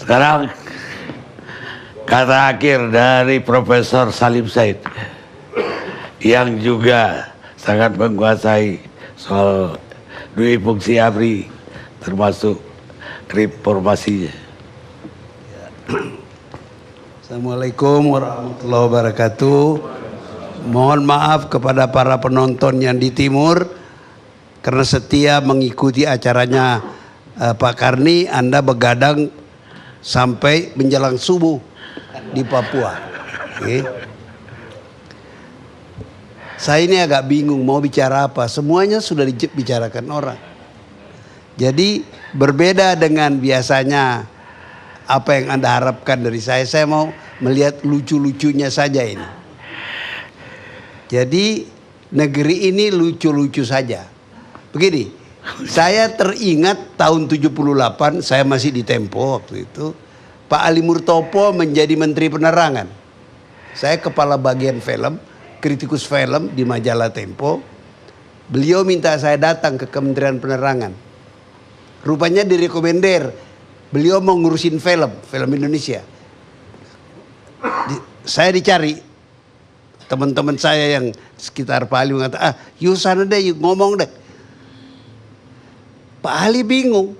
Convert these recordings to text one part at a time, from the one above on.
Sekarang kata akhir dari Profesor Salim Said yang juga sangat menguasai soal dui fungsi ABRI termasuk reformasinya. Assalamualaikum warahmatullahi wabarakatuh. Mohon maaf kepada para penonton yang di timur karena setia mengikuti acaranya Pak Karni. Anda begadang sampai menjelang subuh di Papua. Okay. Saya ini agak bingung mau bicara apa. Semuanya sudah dibicarakan orang. Jadi berbeda dengan biasanya apa yang Anda harapkan dari saya. Saya mau melihat lucu-lucunya saja ini. Jadi negeri ini lucu-lucu saja. Begini, saya teringat tahun 78, saya masih di Tempo waktu itu. Pak Ali Murtopo menjadi Menteri Penerangan. Saya kepala bagian film, kritikus film di majalah Tempo. Beliau minta saya datang ke Kementerian Penerangan. Rupanya direkomender, beliau mau ngurusin film Indonesia. Saya dicari, teman-teman saya yang sekitar Pak Ali mengatakan, yuk sana deh, yuk ngomong deh. Pak Ali bingung.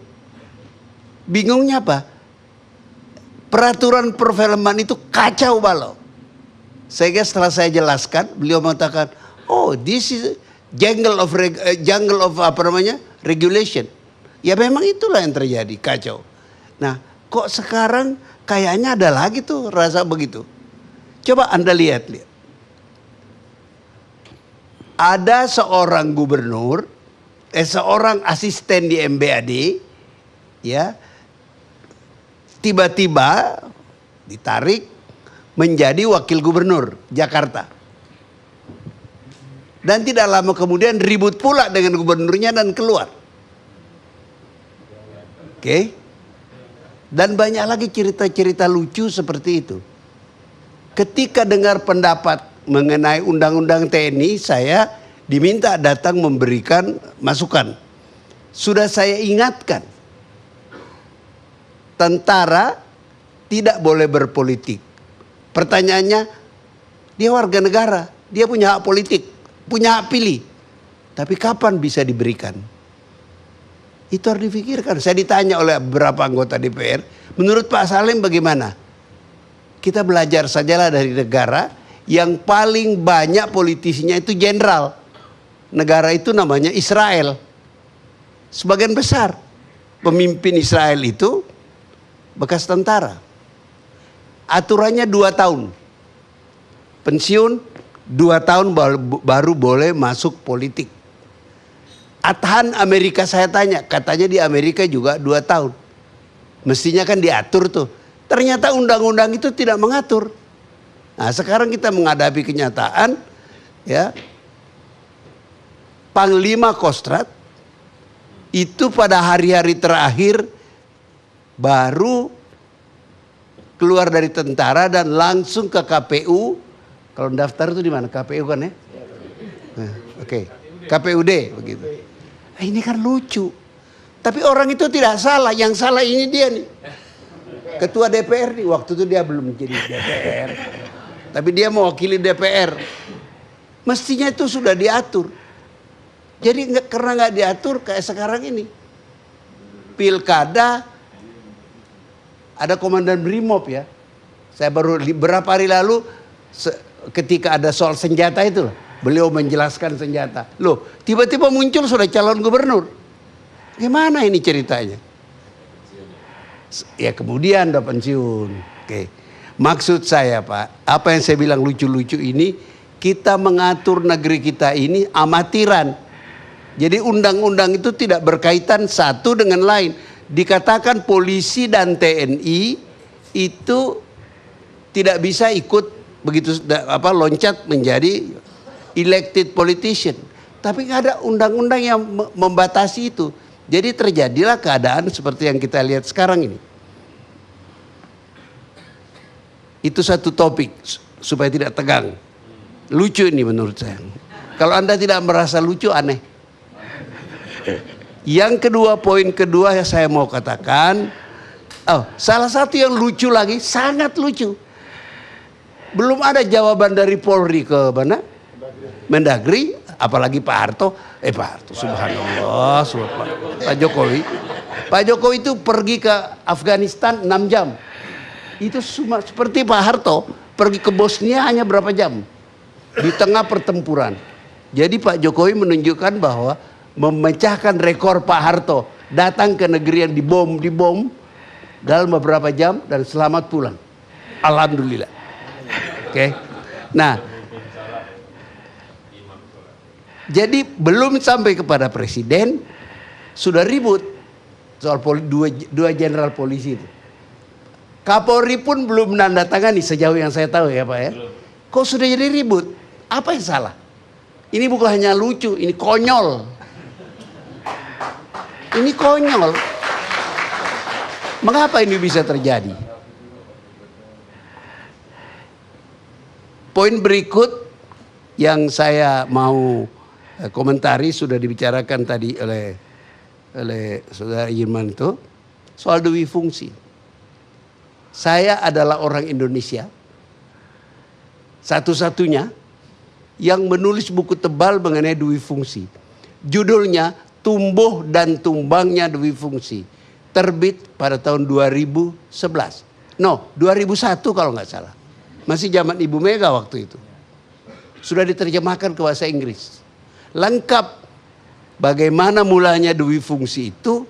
Bingungnya apa? Peraturan perfilman itu kacau balau. Sehingga setelah saya jelaskan, beliau mengatakan, oh this is jungle of regulation. Ya memang itulah yang terjadi, kacau. Nah kok sekarang kayaknya ada lagi tuh rasa begitu. Coba Anda lihat. Ada seorang gubernur, seorang asisten di MBAD, ya, tiba-tiba ditarik menjadi wakil gubernur Jakarta. Dan tidak lama kemudian ribut pula dengan gubernurnya dan keluar. Oke. Dan banyak lagi cerita-cerita lucu seperti itu. Ketika dengar pendapat mengenai undang-undang TNI, saya diminta datang memberikan masukan. Sudah saya ingatkan, tentara tidak boleh berpolitik. Pertanyaannya, dia warga negara, dia punya hak politik, punya hak pilih. Tapi kapan bisa diberikan? Itu harus difikirkan. Saya ditanya oleh beberapa anggota DPR, menurut Pak Salim bagaimana? Kita belajar sajalah dari negara yang paling banyak politisinya itu jenderal. Negara itu namanya Israel. Sebagian besar pemimpin Israel itu bekas tentara. Aturannya 2 tahun. Pensiun 2 tahun baru boleh masuk politik. Adhan Amerika saya tanya, katanya di Amerika juga 2 tahun. Mestinya kan diatur tuh. Ternyata undang-undang itu tidak mengatur. Nah sekarang kita menghadapi kenyataan, ya, Panglima Kostrat itu pada hari-hari terakhir baru keluar dari tentara dan langsung ke KPU. Kalau daftar itu di mana? KPU kan ya? Nah, oke. KPUD begitu. Nah, ini kan lucu. Tapi orang itu tidak salah, yang salah ini dia nih. Ketua DPR nih, waktu itu dia belum jadi DPR. Tapi dia mewakili DPR. Mestinya itu sudah diatur. Jadi karena nggak diatur kayak sekarang ini. Pilkada ada komandan Brimob ya. Saya baru beberapa hari lalu ketika ada soal senjata itu, beliau menjelaskan senjata. Loh, tiba-tiba muncul sudah calon gubernur. Gimana ini ceritanya? Ya kemudian udah pensiun. Oke. Maksud saya Pak, apa yang saya bilang lucu-lucu ini, kita mengatur negeri kita ini amatiran. Jadi undang-undang itu tidak berkaitan satu dengan lain. Dikatakan polisi dan TNI itu tidak bisa ikut begitu loncat menjadi elected politician. Tapi nggak ada undang-undang yang membatasi itu. Jadi terjadilah keadaan seperti yang kita lihat sekarang ini. Itu satu topik supaya tidak tegang. Lucu ini menurut saya. Kalau Anda tidak merasa lucu, aneh. Yang kedua, poin kedua yang saya mau katakan, Oh, salah satu yang lucu lagi, sangat lucu. Belum ada jawaban dari Polri ke mana? Mendagri, apalagi Pak Harto. Pak Harto, subhanallah, Pak Jokowi. Pak Jokowi itu pergi ke Afghanistan 6 jam. Itu seperti Pak Harto pergi ke Bosnia hanya berapa jam. Di tengah pertempuran. Jadi Pak Jokowi menunjukkan bahwa memecahkan rekor Pak Harto. Datang ke negeri yang dibom dalam beberapa jam dan selamat pulang. Alhamdulillah. Oke. Nah, jadi belum sampai kepada presiden sudah ribut soal dua jenderal polisi itu. Kapolri pun belum menandatangani sejauh yang saya tahu ya Pak ya. Kok sudah jadi ribut? Apa yang salah? Ini bukan hanya lucu, ini konyol. Ini konyol. Mengapa ini bisa terjadi? Poin berikut yang saya mau komentari sudah dibicarakan tadi oleh Saudara Irman itu soal dui fungsi. Saya adalah orang Indonesia satu-satunya yang menulis buku tebal mengenai dui fungsi. Judulnya Tumbuh dan Tumbangnya Dui Fungsi. Terbit pada tahun 2011. No, 2001 kalau nggak salah. Masih zaman Ibu Mega waktu itu. Sudah diterjemahkan ke bahasa Inggris. Lengkap bagaimana mulanya dui fungsi itu.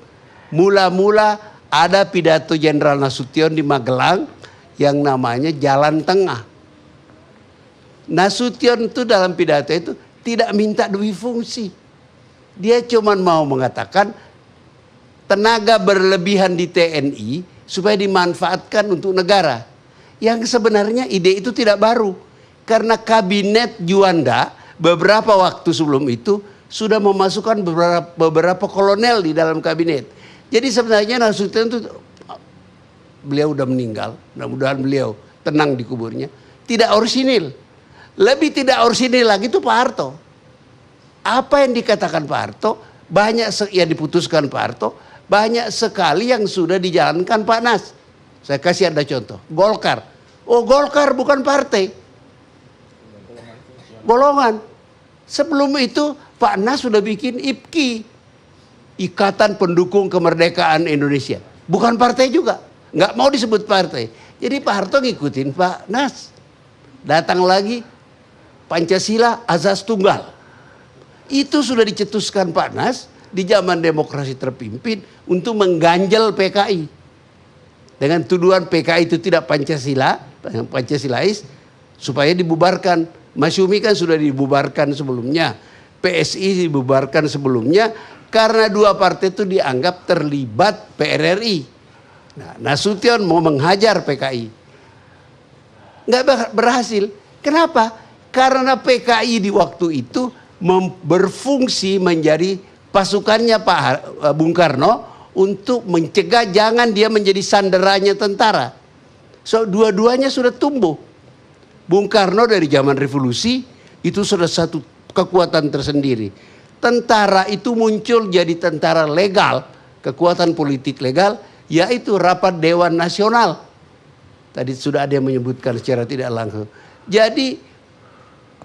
Mula-mula ada pidato Jenderal Nasution di Magelang yang namanya Jalan Tengah. Nasution itu dalam pidato itu tidak minta dui fungsi. Dia cuma mau mengatakan tenaga berlebihan di TNI supaya dimanfaatkan untuk negara. Yang sebenarnya ide itu tidak baru. Karena kabinet Juanda beberapa waktu sebelum itu sudah memasukkan beberapa kolonel di dalam kabinet. Jadi sebenarnya Nasution itu, beliau udah meninggal, mudah-mudahan beliau tenang di kuburnya. Tidak orisinil. Lebih tidak orisinil lagi itu Pak Harto. Apa yang dikatakan Pak Harto, banyak yang diputuskan Pak Harto, banyak sekali yang sudah dijalankan Pak Nas. Saya kasih Anda contoh, Golkar. Oh, Golkar bukan partai. Golongan. Sebelum itu Pak Nas sudah bikin IPKI. Ikatan Pendukung Kemerdekaan Indonesia. Bukan partai juga. Nggak mau disebut partai. Jadi Pak Harto ngikutin Pak Nas. Datang lagi Pancasila azas tunggal. Itu sudah dicetuskan Pak Nas di zaman demokrasi terpimpin untuk mengganjal PKI. Dengan tuduhan PKI itu tidak Pancasilais supaya dibubarkan. Masyumi kan sudah dibubarkan sebelumnya. PSI dibubarkan sebelumnya karena dua partai itu dianggap terlibat PRRI. Nah, Nasution mau menghajar PKI. Nggak berhasil. Kenapa? Karena PKI di waktu itu berfungsi menjadi pasukannya Pak Bung Karno untuk mencegah jangan dia menjadi sanderanya tentara. So dua-duanya sudah tumbuh. Bung Karno dari zaman revolusi itu sudah satu kekuatan tersendiri. Tentara itu muncul jadi tentara legal, kekuatan politik legal, yaitu rapat Dewan Nasional. Tadi sudah ada yang menyebutkan secara tidak langsung. Jadi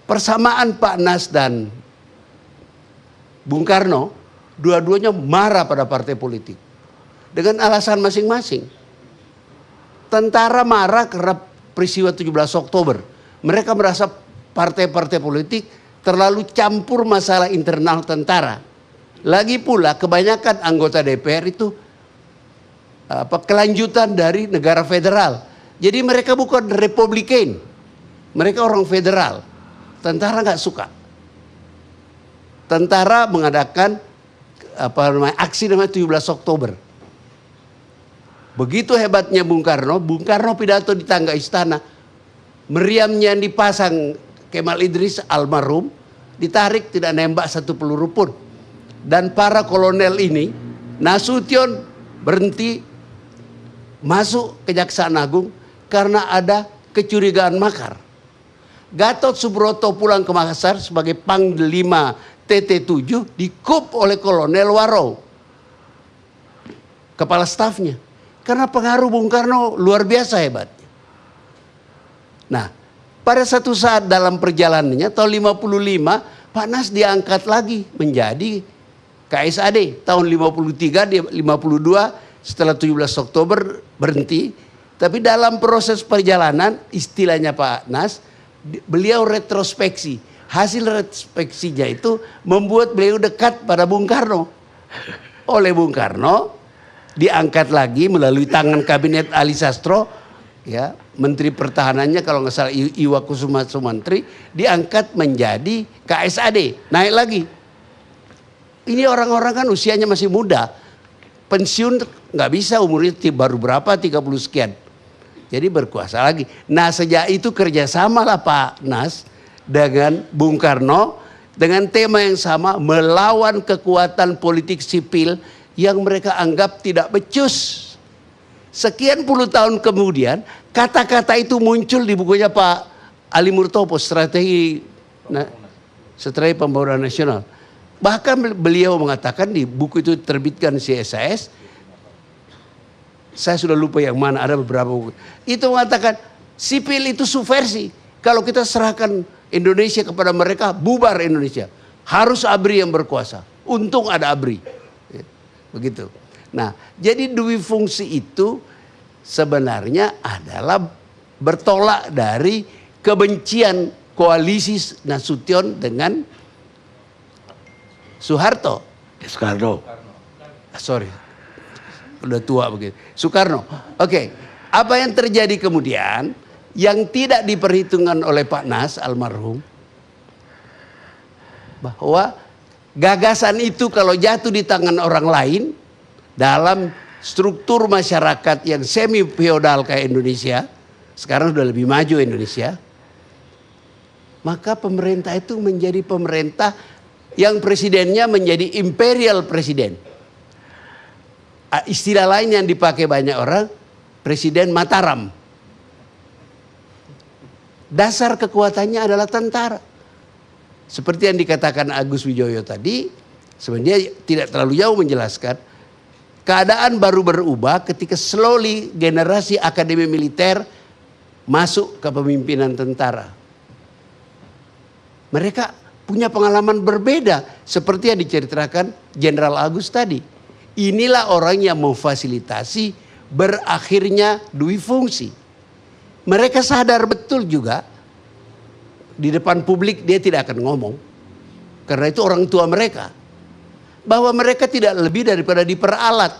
persamaan Pak Nas dan Bung Karno, dua-duanya marah pada partai politik. Dengan alasan masing-masing. Tentara marah karena peristiwa 17 Oktober. Mereka merasa partai-partai politik terlalu campur masalah internal tentara. Lagi pula kebanyakan anggota DPR itu kelanjutan dari negara federal. Jadi mereka bukan Republikan. Mereka orang federal. Tentara nggak suka. Tentara mengadakan aksi namanya 17 Oktober. Begitu hebatnya Bung Karno pidato di tangga istana. Meriamnya yang dipasang Kemal Idris almarhum ditarik, tidak nembak satu peluru pun. Dan para kolonel ini, Nasution berhenti masuk Kejaksaan Agung karena ada kecurigaan makar. Gatot Subroto pulang ke Makassar sebagai Panglima TT7 dikup oleh Kolonel Warau, kepala stafnya. Karena pengaruh Bung Karno luar biasa hebatnya. Nah, pada satu saat dalam perjalanannya tahun 55 Pak Nas diangkat lagi menjadi KSAD. Tahun 53, dia 52 setelah 17 Oktober berhenti. Tapi dalam proses perjalanan istilahnya Pak Nas, beliau retrospeksi. Hasil retrospeksinya itu membuat beliau dekat pada Bung Karno. Oleh Bung Karno diangkat lagi melalui tangan kabinet Ali Sastro, ya, Menteri Pertahanannya kalau nggak salah Iwa Kusuma Sumantri, diangkat menjadi KSAD, naik lagi. Ini orang-orang kan usianya masih muda, pensiun nggak bisa, umurnya baru berapa, 30 sekian. Jadi berkuasa lagi. Nah, sejak itu kerjasama lah Pak Nas dengan Bung Karno dengan tema yang sama, melawan kekuatan politik sipil yang mereka anggap tidak becus. Sekian puluh tahun kemudian kata-kata itu muncul di bukunya Pak Ali Murtopo, Strategi Pembangunan Nasional. Bahkan beliau mengatakan di buku itu terbitkan CSIS, saya sudah lupa yang mana, ada beberapa buku. Itu mengatakan sipil itu subversi. Kalau kita serahkan Indonesia kepada mereka, bubar Indonesia. Harus ABRI yang berkuasa. Untung ada ABRI. Begitu. Nah, jadi dui fungsi itu sebenarnya adalah bertolak dari kebencian koalisi Nasution dengan Soeharto. Soekarno. Sorry, udah tua begitu. Soekarno. Oke, apa yang terjadi kemudian yang tidak diperhitungkan oleh Pak Nas almarhum, bahwa gagasan itu kalau jatuh di tangan orang lain dalam struktur masyarakat yang semi feodal kayak Indonesia, sekarang sudah lebih maju Indonesia, maka pemerintah itu menjadi pemerintah yang presidennya menjadi imperial presiden. Istilah lain yang dipakai banyak orang, Presiden Mataram. Dasar kekuatannya adalah tentara. Seperti yang dikatakan Agus Wijoyo tadi, sebenarnya tidak terlalu jauh menjelaskan, keadaan baru berubah ketika slowly generasi akademi militer masuk ke pemimpinan tentara. Mereka punya pengalaman berbeda seperti yang diceritakan Jenderal Agus tadi. Inilah orang yang memfasilitasi berakhirnya dui fungsi. Mereka sadar betul juga, di depan publik dia tidak akan ngomong. Karena itu orang tua mereka. Bahwa mereka tidak lebih daripada diperalat.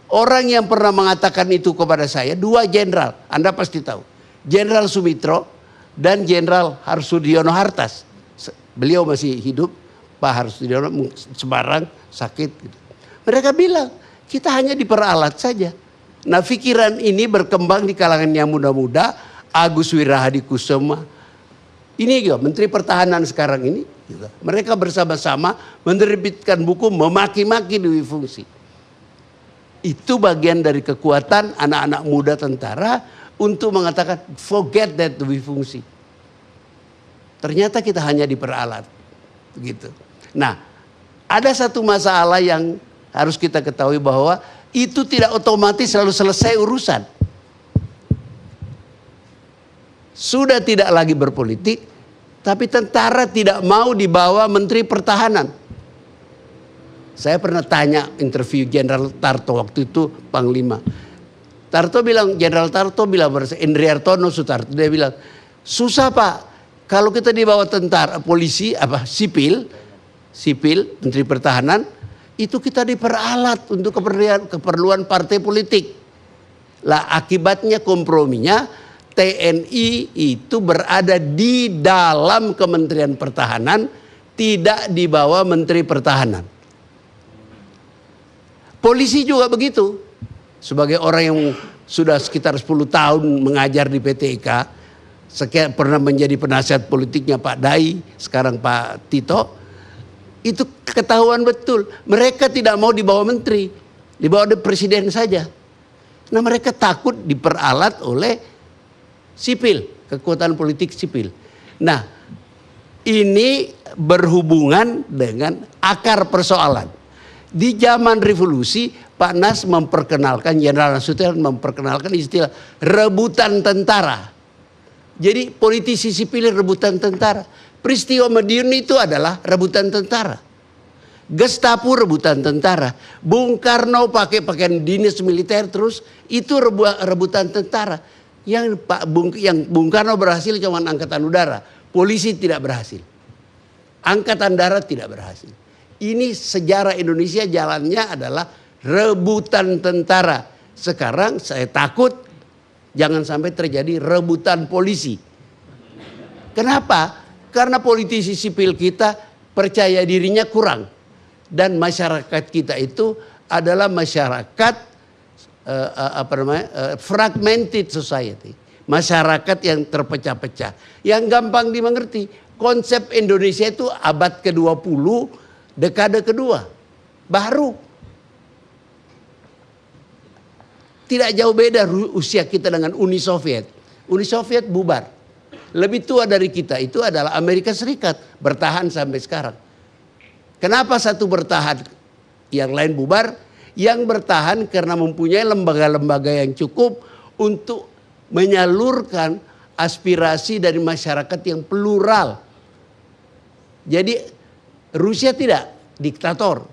Orang yang pernah mengatakan itu kepada saya, dua jenderal, Anda pasti tahu. Jenderal Sumitro dan Jenderal Harsudiono Hartas. Beliau masih hidup, Pak Harsudiono Semarang sakit. Gitu. Mereka bilang, kita hanya diperalat saja. Nah, pikiran ini berkembang di kalangan yang muda-muda, Agus Wirahadi Kusuma. Ini juga Menteri Pertahanan sekarang ini. Juga. Mereka bersama-sama menerbitkan buku memaki-maki dui fungsi. Itu bagian dari kekuatan anak-anak muda tentara untuk mengatakan forget that dui fungsi. Ternyata kita hanya diperalat. Begitu. Nah, ada satu masalah yang harus kita ketahui bahwa itu tidak otomatis selalu selesai urusan. Sudah tidak lagi berpolitik, tapi tentara tidak mau dibawa Menteri Pertahanan. Saya pernah tanya interview Jenderal Tarto waktu itu Panglima. Jenderal Tarto bilang pada Indriartono Sutarto, dia bilang, susah Pak, kalau kita dibawa tentara, polisi, sipil, Menteri Pertahanan, itu kita diperalat untuk keperluan partai politik. Lah akibatnya komprominya TNI itu berada di dalam Kementerian Pertahanan, tidak di bawah Menteri Pertahanan. Polisi juga begitu. Sebagai orang yang sudah sekitar 10 tahun mengajar di PTIK, pernah menjadi penasihat politiknya Pak Dai, sekarang Pak Tito, itu ketahuan betul. Mereka tidak mau dibawa menteri, dibawa oleh presiden saja. Nah, mereka takut diperalat oleh sipil, kekuatan politik sipil. Nah, ini berhubungan dengan akar persoalan. Di zaman revolusi, Pak Nas memperkenalkan, Jenderal Nasution memperkenalkan istilah rebutan tentara. Jadi politisi sipil rebutan tentara. Peristiwa Madiun itu adalah rebutan tentara. Gestapo rebutan tentara. Bung Karno pakai pakaian dinas militer terus, itu rebutan tentara. Yang Bung Karno berhasil cuma angkatan udara, polisi tidak berhasil. Angkatan darat tidak berhasil. Ini sejarah Indonesia, jalannya adalah rebutan tentara. Sekarang saya takut jangan sampai terjadi rebutan polisi. Kenapa? Karena politisi sipil kita percaya dirinya kurang. Dan masyarakat kita itu adalah masyarakat fragmented society. Masyarakat yang terpecah-pecah. Yang gampang dimengerti. Konsep Indonesia itu abad ke-20, dekade kedua. Baru. Tidak jauh beda usia kita dengan Uni Soviet. Uni Soviet bubar. Lebih tua dari kita itu adalah Amerika Serikat. Bertahan sampai sekarang. Kenapa satu bertahan, yang lain bubar? Yang bertahan karena mempunyai lembaga-lembaga yang cukup untuk menyalurkan aspirasi dari masyarakat yang plural. Jadi Rusia tidak diktator.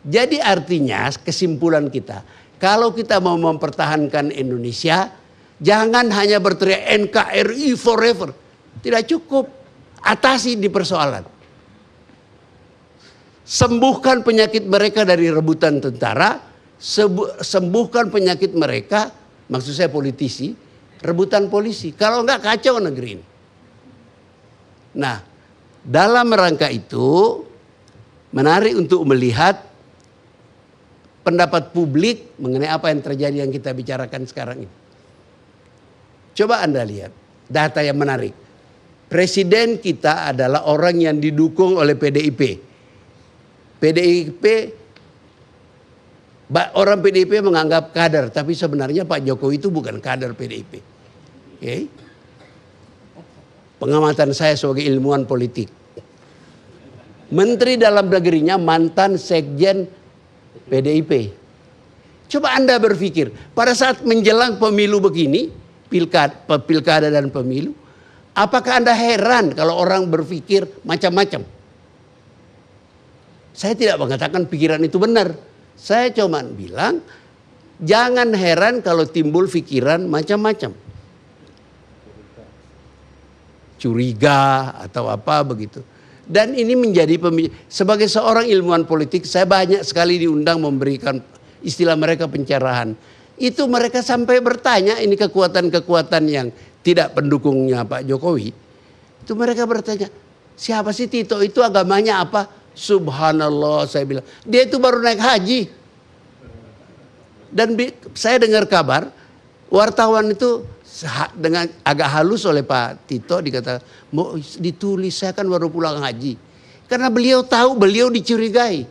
Jadi artinya kesimpulan kita, kalau kita mau mempertahankan Indonesia, jangan hanya berteriak NKRI forever. Tidak cukup. Atasi di persoalan. Sembuhkan penyakit mereka dari rebutan tentara, sembuhkan penyakit mereka, maksud saya politisi, rebutan polisi. Kalau enggak kacau negeri ini. Nah, dalam rangka itu menarik untuk melihat pendapat publik mengenai apa yang terjadi yang kita bicarakan sekarang ini. Coba Anda lihat data yang menarik. Presiden kita adalah orang yang didukung oleh PDIP. Orang PDIP menganggap kader, tapi sebenarnya Pak Jokowi itu bukan kader PDIP. Okay? Pengamatan saya sebagai ilmuwan politik. Menteri dalam negerinya mantan sekjen PDIP. Coba Anda berpikir, pada saat menjelang pemilu begini, pilkada dan pemilu, apakah Anda heran kalau orang berpikir macam-macam? Saya tidak mengatakan pikiran itu benar. Saya cuma bilang, jangan heran kalau timbul pikiran macam-macam. Curiga atau apa begitu. Dan ini menjadi sebagai seorang ilmuwan politik, saya banyak sekali diundang memberikan istilah mereka pencerahan. Itu mereka sampai bertanya, ini kekuatan-kekuatan yang tidak pendukungnya Pak Jokowi. Itu mereka bertanya, siapa sih Tito itu, agamanya apa? Subhanallah, saya bilang. Dia itu baru naik haji. Dan saya dengar kabar, wartawan itu dengan agak halus oleh Pak Tito dikatakan, mau ditulis, saya kan baru pulang haji. Karena beliau tahu, beliau dicurigai.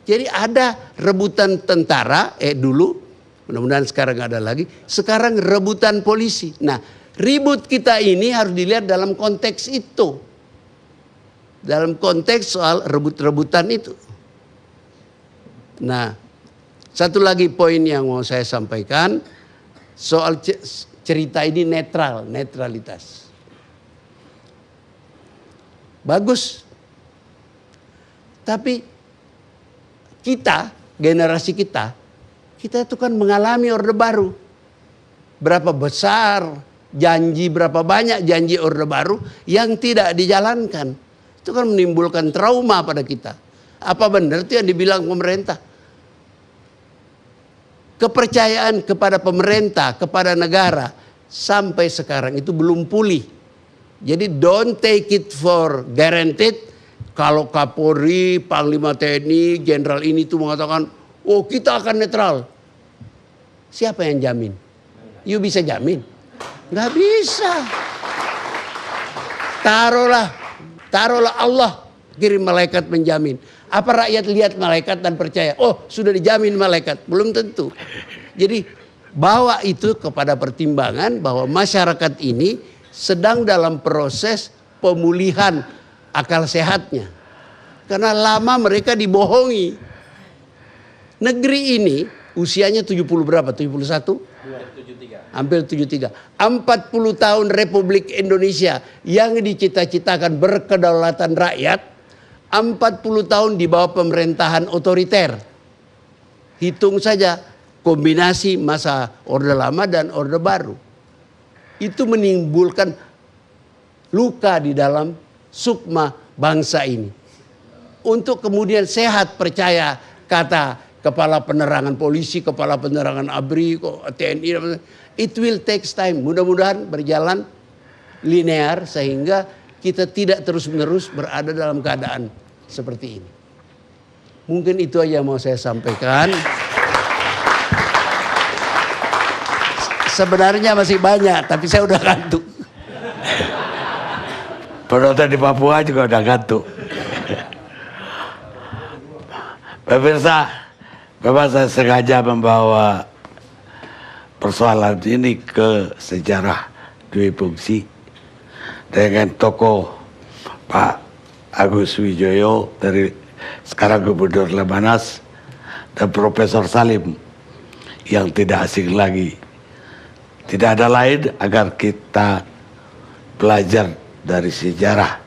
Jadi ada rebutan tentara, dulu, mudah-mudahan sekarang nggak ada lagi. Sekarang rebutan polisi. Nah, ribut kita ini harus dilihat dalam konteks itu. Dalam konteks soal rebut-rebutan itu. Nah, satu lagi poin yang mau saya sampaikan. Soal cerita ini netralitas. Bagus. Tapi kita, generasi kita itu kan mengalami Orde Baru. Berapa besar janji, berapa banyak janji Orde Baru yang tidak dijalankan. Itu kan menimbulkan trauma pada kita. Apa benar itu yang dibilang pemerintah? Kepercayaan kepada pemerintah, kepada negara sampai sekarang itu belum pulih. Jadi don't take it for granted. Kalau Kapolri, Panglima TNI, Jenderal ini tuh mengatakan, oh kita akan netral. Siapa yang jamin? You bisa jamin? Nggak bisa. Taruhlah Allah kirim malaikat menjamin. Apa rakyat lihat malaikat dan percaya, oh sudah dijamin malaikat? Belum tentu. Jadi bawa itu kepada pertimbangan bahwa masyarakat ini sedang dalam proses pemulihan akal sehatnya. Karena lama mereka dibohongi. Negeri ini usianya 70 berapa? 71? Hampir 73. 40 tahun Republik Indonesia yang dicita-citakan berkedaulatan rakyat. 40 tahun di bawah pemerintahan otoriter. Hitung saja kombinasi masa Orde Lama dan Orde Baru. Itu menimbulkan luka di dalam sukma bangsa ini. Untuk kemudian sehat percaya kata kepala penerangan polisi, kepala penerangan ABRI, TNI, it will take time. Mudah-mudahan berjalan linear sehingga kita tidak terus-menerus berada dalam keadaan seperti ini. Mungkin itu aja yang mau saya sampaikan. Sebenarnya masih banyak, tapi saya udah ngantuk. Penonton di Papua juga udah ngantuk. Pemirsa, memang saya sengaja membawa persoalan ini ke sejarah Dwi Fungsi dengan tokoh Pak Agus Wijoyo dari sekarang Gubernur Lemhanas dan Profesor Salim yang tidak asing lagi. Tidak ada lain agar kita belajar dari sejarah.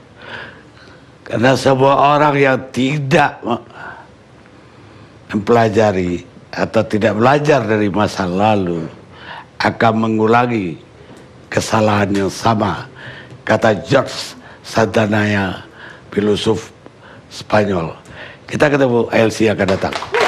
Karena semua orang yang tidak mempelajari atau tidak belajar dari masa lalu akan mengulangi kesalahan yang sama, kata George Santayana, filosof Spanyol. Kita ketemu LC akan datang.